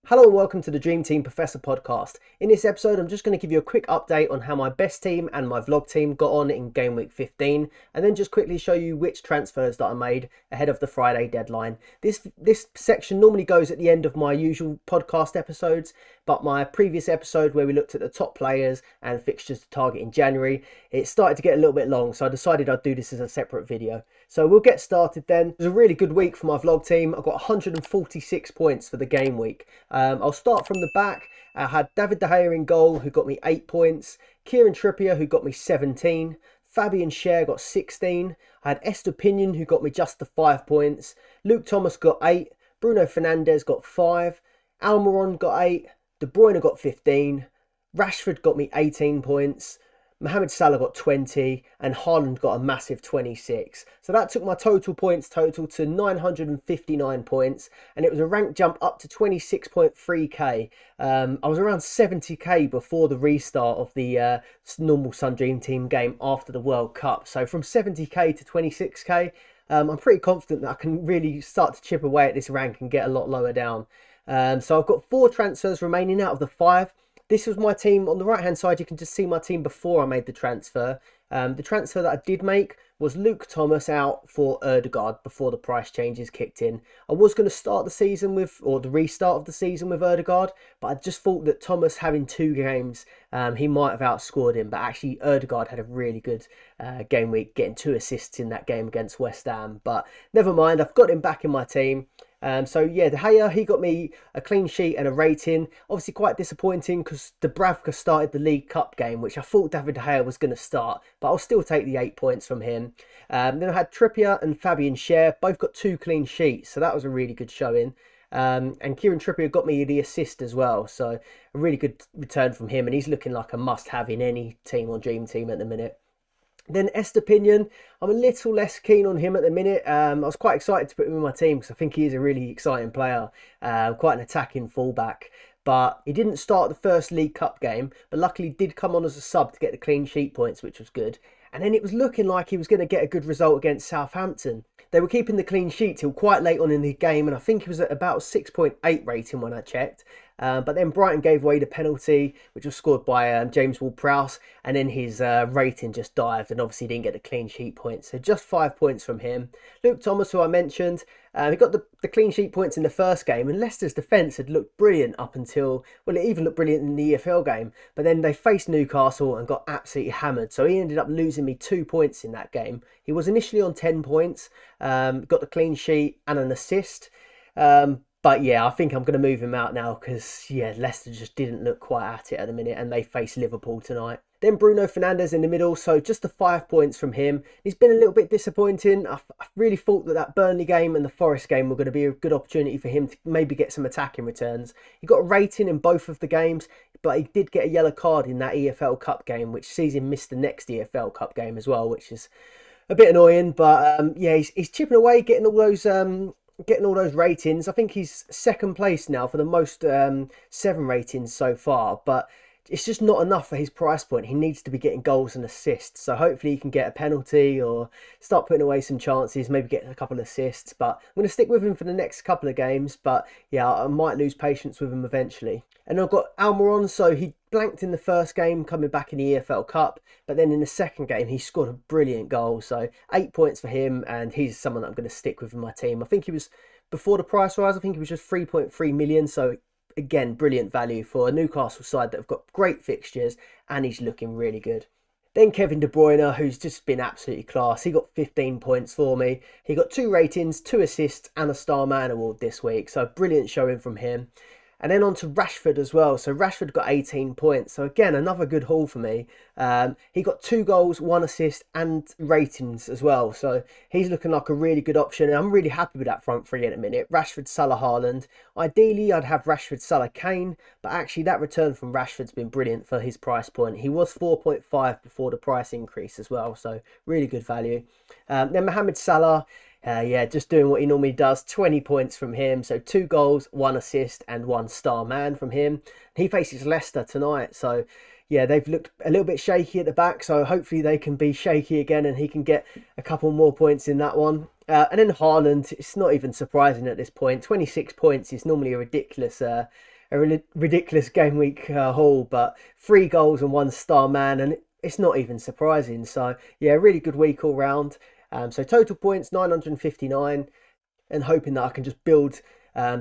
Hello and welcome to the Dream Team Professor podcast. In this episode, I'm just going to give you a quick update on how my best team and my vlog team got on in game week 15, and then just quickly show you which transfers that I made ahead of the Friday deadline. This section normally goes at the end of my usual podcast episodes, but my previous episode where we looked at the top players and fixtures to target in January, it started to get a little bit long, so I decided I'd do this as a separate video. So we'll get started then. It was a really good week for my vlog team. I got 146 points for the game week. I'll start from the back. I had David De Gea in goal, who got me 8 points. Kieran Trippier, who got me 17. Fabian Schär got 16. I had Estepinian, who got me just the 5 points. Luke Thomas got 8. Bruno Fernandes got 5. Almiron got 8. De Bruyne got 15. Rashford got me 18 points. Mohamed Salah got 20 and Haaland got a massive 26. So that took my points total to 959 points, and it was a rank jump up to 26.3k. I was around 70k before the restart of the normal Sun Dream Team game after the World Cup. So from 70k to 26k, I'm pretty confident that I can really start to chip away at this rank and get a lot lower down. So I've got 4 transfers remaining out of the 5. This was my team. On the right hand side, you can just see my team before I made the transfer. The transfer that I did make was Luke Thomas out for Ødegaard before the price changes kicked in. I was going to start the season with, or the restart of the season with Ødegaard, but I just thought that Thomas having 2 games, he might have outscored him. But actually, Ødegaard had a really good game week, getting 2 assists in that game against West Ham. But never mind, I've got him back in my team. So yeah, De Gea, he got me a clean sheet and a rating. Obviously quite disappointing because Dubravka started the League Cup game, which I thought David De Gea was going to start, but I'll still take the 8 points from him. Then I had Trippier and Fabian Schär, both got 2 clean sheets, so that was a really good showing. And Kieran Trippier got me the assist as well, so a really good return from him, and he's looking like a must-have in any team on Dream Team at the minute. Then Estepinian, I'm a little less keen on him at the minute. I was quite excited to put him in my team because I think he is a really exciting player, quite an attacking fullback. But he didn't start the first League Cup game, but luckily did come on as a sub to get the clean sheet points, which was good. And then it was looking like he was going to get a good result against Southampton. They were keeping the clean sheet till quite late on in the game, and I think he was at about 6.8 rating when I checked. But then Brighton gave away the penalty, which was scored by James Ward-Prowse, and then his rating just dived, and obviously didn't get the clean sheet points. So just 5 points from him. Luke Thomas, who I mentioned, he got the clean sheet points in the first game, and Leicester's defence had looked brilliant up until, well, it even looked brilliant in the EFL game. But then they faced Newcastle and got absolutely hammered, so he ended up losing me 2 points in that game. He was initially on 10 points, got the clean sheet and an assist. But yeah, I think I'm going to move him out now because, yeah, Leicester just didn't look quite at it at the minute, and they face Liverpool tonight. Then Bruno Fernandes in the middle, so just the 5 points from him. He's been a little bit disappointing. I really thought that Burnley game and the Forest game were going to be a good opportunity for him to maybe get some attacking returns. He got a rating in both of the games, but he did get a yellow card in that EFL Cup game, which sees him miss the next EFL Cup game as well, which is a bit annoying. But yeah, he's chipping away, getting all those ratings. I think he's second place now for the most 7 ratings so far, but it's just not enough for his price point. He needs to be getting goals and assists, so hopefully he can get a penalty or start putting away some chances, maybe get a couple of assists. But I'm going to stick with him for the next couple of games, but yeah, I might lose patience with him eventually. And I've got Almiron, so he blanked in the first game coming back in the EFL Cup, but then in the second game he scored a brilliant goal, so 8 points for him, and he's someone that I'm going to stick with in my team. I think he was, before the price rise, I think he was just 3.3 million, so again, brilliant value for a Newcastle side that have got great fixtures, and he's looking really good. Then Kevin De Bruyne, who's just been absolutely class. He got 15 points for me. He got 2 ratings, 2 assists and a Star Man award this week, so brilliant showing from him. And then on to Rashford as well. So Rashford got 18 points. So again, another good haul for me. He got 2 goals, 1 assist and ratings as well. So he's looking like a really good option. And I'm really happy with that front three at the minute. Rashford, Salah, Haaland. Ideally, I'd have Rashford, Salah, Kane. But actually, that return from Rashford's been brilliant for his price point. He was 4.5 before the price increase as well. So really good value. Then Mohamed Salah. Yeah, just doing what he normally does. 20 points from him. So 2 goals, 1 assist and 1 Star Man from him. He faces Leicester tonight. So yeah, they've looked a little bit shaky at the back. So hopefully they can be shaky again and he can get a couple more points in that one. And then Haaland, it's not even surprising at this point. 26 points is normally a ridiculous ridiculous game week haul, but 3 goals and 1 star man, and it's not even surprising. So yeah, really good week all round. So total points 959, and hoping that I can just build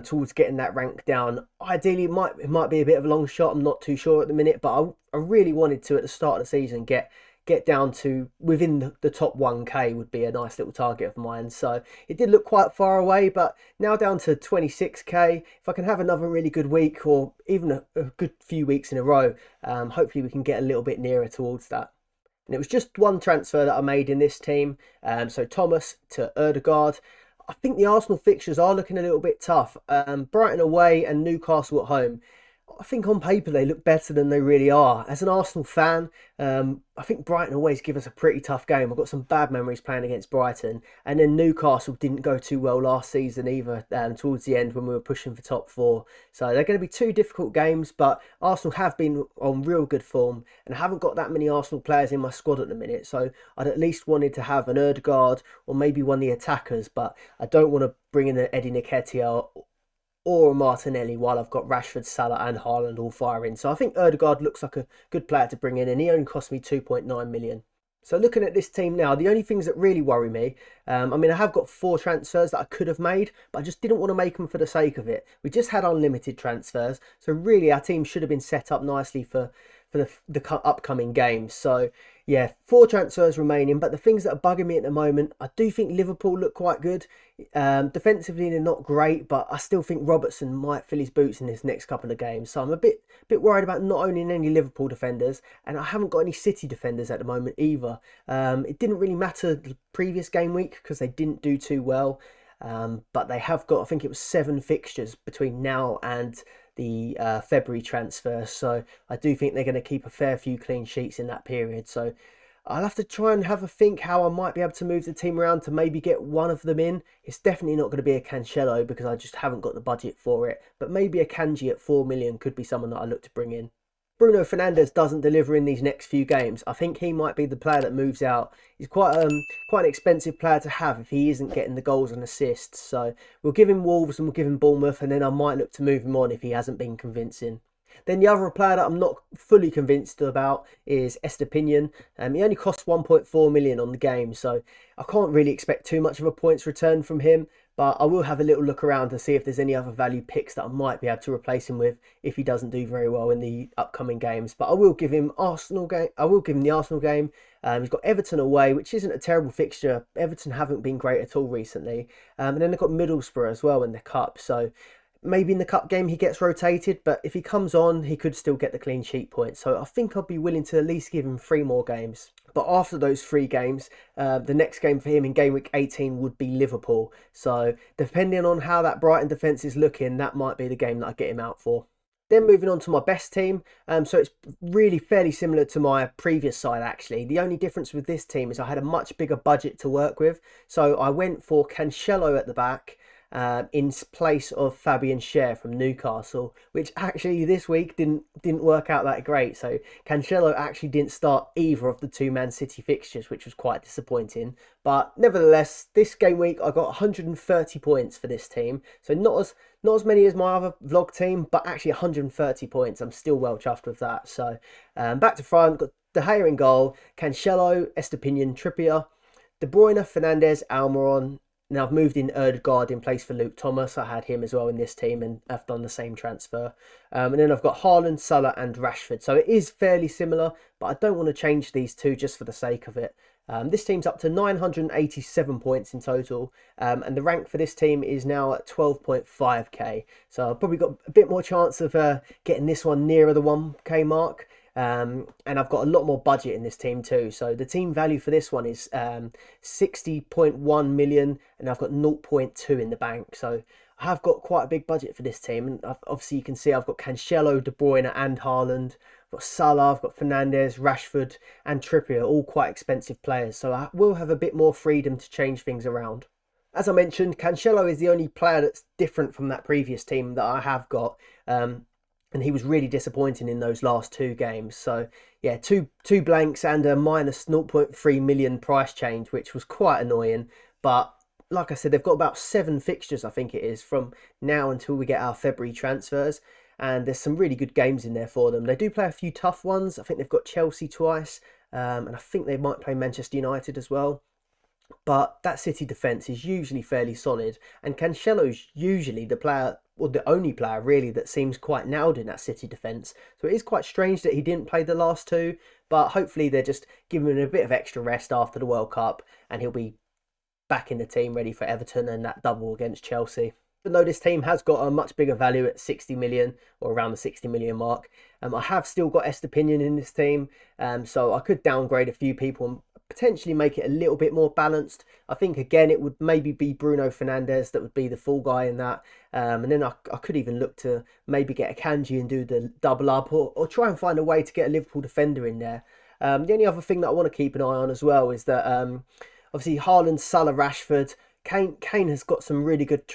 towards getting that rank down. Ideally, it might be a bit of a long shot. I'm not too sure at the minute, but I really wanted to at the start of the season get down to within the top 1k would be a nice little target of mine. So it did look quite far away, but now down to 26k. If I can have another really good week, or even a good few weeks in a row, hopefully we can get a little bit nearer towards that. And it was just one transfer that I made in this team. So Thomas to Ødegaard. I think the Arsenal fixtures are looking a little bit tough. Brighton away and Newcastle at home. I think on paper they look better than they really are. As an Arsenal fan, I think Brighton always give us a pretty tough game. I've got some bad memories playing against Brighton. And then Newcastle didn't go too well last season either, towards the end when we were pushing for top 4. So they're going to be 2 difficult games, but Arsenal have been on real good form, and I haven't got that many Arsenal players in my squad at the minute. So I'd at least wanted to have an Ødegaard or maybe one of the attackers, but I don't want to bring in an Eddie Nketiah or a Martinelli while I've got Rashford, Salah and Haaland all firing. So I think Ødegaard looks like a good player to bring in, and he only cost me 2.9 million. So looking at this team now, the only things that really worry me, I have got 4 transfers that I could have made, but I just didn't want to make them for the sake of it. We just had unlimited transfers, so really our team should have been set up nicely for the upcoming games. So yeah, 4 transfers remaining, but the things that are bugging me at the moment, I do think Liverpool look quite good. Defensively they're not great, but I still think Robertson might fill his boots in this next couple of games. So I'm a bit worried about not owning any Liverpool defenders, and I haven't got any City defenders at the moment either. It didn't really matter the previous game week because they didn't do too well, but they have got, I think it was 7 fixtures between now and the February transfer, so I do think they're going to keep a fair few clean sheets in that period. So I'll have to try and have a think how I might be able to move the team around to maybe get one of them in. It's definitely not going to be a Cancelo because I just haven't got the budget for it, but maybe a Kanji at 4 million could be someone that I look to bring in. Bruno Fernandes doesn't deliver in these next few games. I think he might be the player that moves out. He's quite an expensive player to have if he isn't getting the goals and assists. So we'll give him Wolves and we'll give him Bournemouth, and then I might look to move him on if he hasn't been convincing. Then the other player that I'm not fully convinced about is Estepinian. He only costs 1.4 million on the game, so I can't really expect too much of a points return from him. But I will have a little look around to see if there's any other value picks that I might be able to replace him with if he doesn't do very well in the upcoming games. But I will give him Arsenal game. I will give him the Arsenal game. He's got Everton away, which isn't a terrible fixture. Everton haven't been great at all recently. And then they've got Middlesbrough as well in the cup. So maybe in the cup game he gets rotated, but if he comes on, he could still get the clean sheet point. So I think I'd be willing to at least give him 3 more games. But after those 3 games, the next game for him in game week 18 would be Liverpool. So depending on how that Brighton defence is looking, that might be the game that I get him out for. Then moving on to my best team. So it's really fairly similar to my previous side actually. The only difference with this team is I had a much bigger budget to work with. So I went for Cancelo at the back, in place of Fabian Schär from Newcastle, which actually this week didn't work out that great. So Cancelo actually didn't start either of the 2 Man City fixtures, which was quite disappointing. But nevertheless, this game week I got 130 points for this team. So not as many as my other vlog team, but actually 130 points. I'm still well chuffed with that. So back to front, got De Gea in goal, Cancelo, Estepinian, Trippier, De Bruyne, Fernandes, Almiron. Now I've moved in Ødegaard in place for Luke Thomas. I had him as well in this team, and I've done the same transfer. And then I've got Haaland, Salah and Rashford. So it is fairly similar, but I don't want to change these 2 just for the sake of it. This team's up to 987 points in total, and the rank for this team is now at 12.5k. So I've probably got a bit more chance of getting this one nearer the 1k mark. And I've got a lot more budget in this team too. So the team value for this one is 60.1 million, and I've got 0.2 in the bank. So I have got quite a big budget for this team. And obviously you can see I've got Cancelo, De Bruyne and Haaland. I've got Salah, I've got Fernandes, Rashford and Trippier, all quite expensive players. So I will have a bit more freedom to change things around. As I mentioned, Cancelo is the only player that's different from that previous team that I have got. And he was really disappointing in those last 2 games. So yeah, two blanks and a minus 0.3 million price change, which was quite annoying. But like I said, they've got about 7 fixtures, I think it is, from now until we get our February transfers. and there's some really good games in there for them. They do play a few tough ones. I think they've got Chelsea twice, and I think they might play Manchester United as well. But that City defence is usually fairly solid, and Cancelo's usually the player, or the only player really, that seems quite nailed in that City defence. So it is quite strange that he didn't play the last two, but hopefully they're just giving him a bit of extra rest after the World Cup, and he'll be back in the team ready for Everton and that double against Chelsea. Even though this team has got a much bigger value at 60 million, or around the 60 million mark, I have still got Estepinian in this team, so I could downgrade a few people and potentially make it a little bit more balanced. I think again it would maybe be Bruno Fernandes that would be the full guy in that, and then I could even look to maybe get a Kanji and do the double up, or try and find a way to get a Liverpool defender in there. The only other thing that I want to keep an eye on as well is that obviously Haaland, Salah, Rashford, Kane has got some really good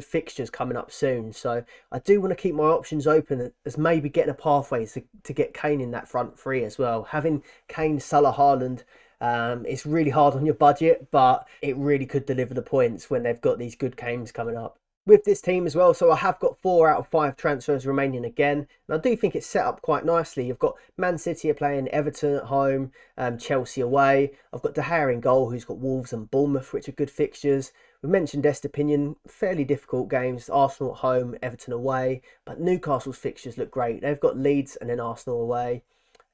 fixtures coming up soon, so I do want to keep my options open as maybe getting a pathway to get Kane in that front three as well. Having Kane, Salah, Haaland, it's really hard on your budget, but it really could deliver the points when they've got these good games coming up with this team as well. So I have got 4 out of 5 transfers remaining again, and I do think it's set up quite nicely. You've got Man City are playing Everton at home, Chelsea away. I've got De Gea in goal, who's got Wolves and Bournemouth, which are good fixtures. We mentioned Estepinian, fairly difficult games, Arsenal at home, Everton away, but Newcastle's fixtures look great. They've got Leeds and then Arsenal away.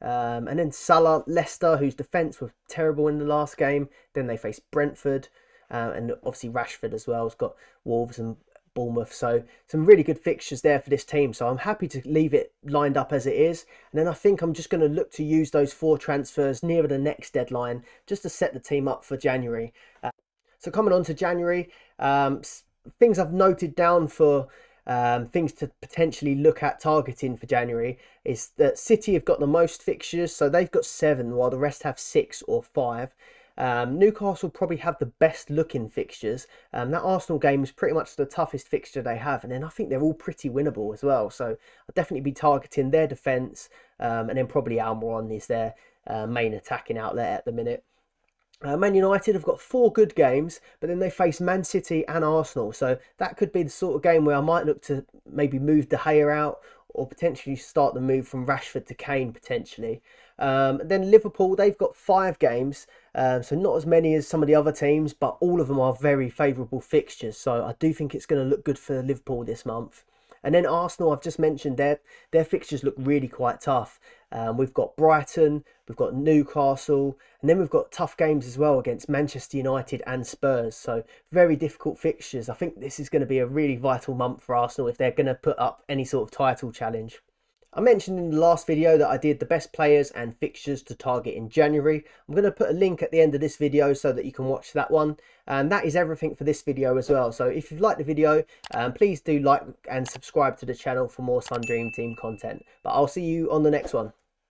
And then Salah, Leicester, whose defence was terrible in the last game. Then they face Brentford, and obviously Rashford as well has got Wolves and Bournemouth. So some really good fixtures there for this team. So I'm happy to leave it lined up as it is. And then I think I'm just going to look to use those 4 transfers nearer the next deadline just to set the team up for January. So coming on to January, things I've noted down for things to potentially look at targeting for January is that City have got the most fixtures. So they've got 7 while the rest have 6 or 5. Newcastle probably have the best looking fixtures. That Arsenal game is pretty much the toughest fixture they have, and then I think they're all pretty winnable as well. So I'll definitely be targeting their defence, and then probably Almiron is their main attacking outlet at the minute. Man United have got 4 good games, but then they face Man City and Arsenal. So that could be the sort of game where I might look to maybe move De Gea out, or potentially start the move from Rashford to Kane potentially. Then Liverpool, they've got 5 games, so not as many as some of the other teams, but all of them are very favourable fixtures. So I do think it's going to look good for Liverpool this month. And then Arsenal, I've just mentioned their fixtures look really quite tough. We've got Brighton, we've got Newcastle, and then we've got tough games as well against Manchester United and Spurs. So very difficult fixtures. I think this is going to be a really vital month for Arsenal if they're going to put up any sort of title challenge. I mentioned in the last video that I did the best players and fixtures to target in January. I'm going to put a link at the end of this video so that you can watch that one. And that is everything for this video as well. So if you've liked the video, please do like and subscribe to the channel for more Sun Dream Team content. But I'll see you on the next one.